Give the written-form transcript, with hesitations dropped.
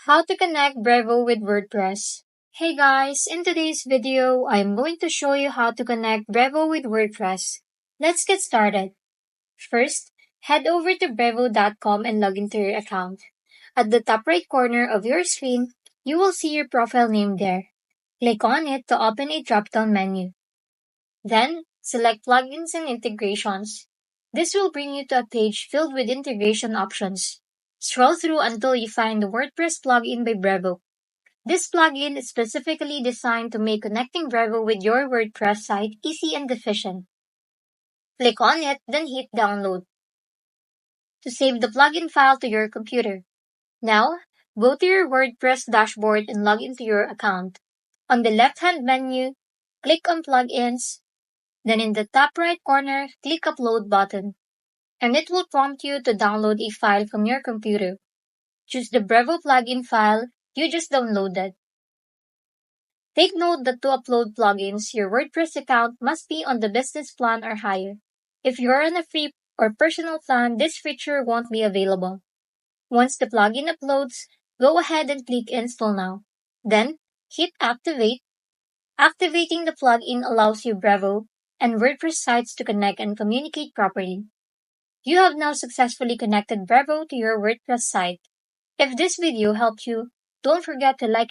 How to connect Brevo with WordPress. Hey guys, in today's video, I'm going to show you how to connect Brevo with WordPress. Let's get started. First, head over to brevo.com and log into your account. At the top right corner of your screen, you will see your profile name there. Click on it to open a drop-down menu. Then, select Plugins and Integrations. This will bring you to a page filled with integration options. Scroll through until you find the WordPress plugin by Brevo. This plugin is specifically designed to make connecting Brevo with your WordPress site easy and efficient. Click on it, then hit download to save the plugin file to your computer. Now, go to your WordPress dashboard and log into your account. On the left-hand menu, click on Plugins, then in the top right corner, click Upload button, and it will prompt you to download a file from your computer. Choose the Brevo plugin file you just downloaded. Take note that to upload plugins, your WordPress account must be on the business plan or higher. If you're on a free or personal plan, this feature won't be available. Once the plugin uploads, go ahead and click Install Now. Then, hit Activate. Activating the plugin allows you Brevo and WordPress sites to connect and communicate properly. You have now successfully connected Brevo to your WordPress site. If this video helped you, don't forget to like